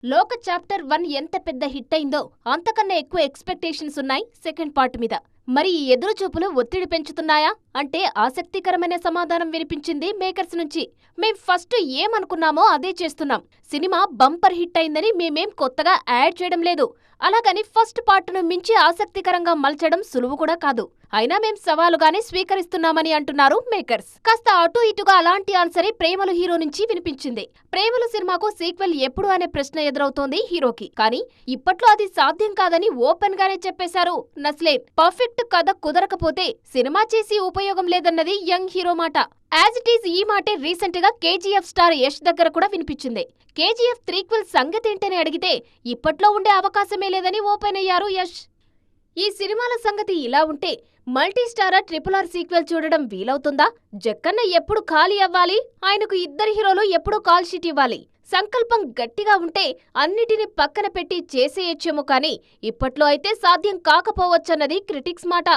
లోక చాప్టర్ 1 ఎంత పెద్ద హిట్ అయిందో అంతకన్నా ఎక్కువ ఎక్స్‌పెక్టేషన్స్ ఉన్నాయి సెకండ్ పార్ట్ మీద. మరి ఈ ఎదురుచూపులు ఒత్తిడి పెంచుతున్నాయా అంటే ఆసక్తికరమైన సమాధానం వినిపించింది మేకర్స్ నుంచి. మేం ఫస్ట్ ఏమనుకున్నామో అదే చేస్తున్నాం. సినిమా బంపర్ హిట్ అయిందని మేమేం కొత్తగా యాడ్ చేయడం లేదు. అలాగని ఫస్ట్ పార్ట్ను మించి ఆసక్తికరంగా మలచడం సులువు కూడా కాదు. అయినా మేం సవాలుగానే స్వీకరిస్తున్నామని అంటున్నారు మేకర్స్. కాస్త అటూ ఇటుగా అలాంటి ఆన్సరే ప్రేమలు హీరో నుంచి వినిపించింది. ప్రేమలు సినిమాకు సీక్వెల్ ఎప్పుడు అనే ప్రశ్న ఎదురవుతోంది హీరోకి. కానీ ఇప్పట్లో అది సాధ్యం కాదని ఓపెన్ గానే చెప్పేశారు నస్లేన్. పర్ఫెక్ట్ కథ కుదరకపోతే సినిమా చేసి ఉపయోగం లేదన్నది యంగ్ హీరో మాట. యాజ్ ఇట్ ఈజ్ ఈ మాటే రీసెంట్ గా కేజీఎఫ్ స్టార్ యష్ దగ్గర కూడా వినిపించింది. కేజీఎఫ్ త్రీక్వెల్ సంగతేంటని అడిగితే ఇప్పట్లో ఉండే అవకాశమే లేదని ఓపెన్ అయ్యారు యష్. ఈ సినిమాల సంగతి ఇలా ఉంటే మల్టీ స్టారర్ RRR సీక్వెల్ చూడడం వీలవుతుందా? జక్కన్న ఎప్పుడు ఖాళీ అవ్వాలి? ఆయనకు ఇద్దరు హీరోలు ఎప్పుడూ కాల్ షీట్ ఇవ్వాలి. సంకల్పం గట్టిగా ఉంటే అన్నిటినీ పక్కన పెట్టి చేసేయచ్చేమో కానీ ఇప్పట్లో అయితే సాధ్యం కాకపోవచ్చన్నది క్రిటిక్స్ మాట.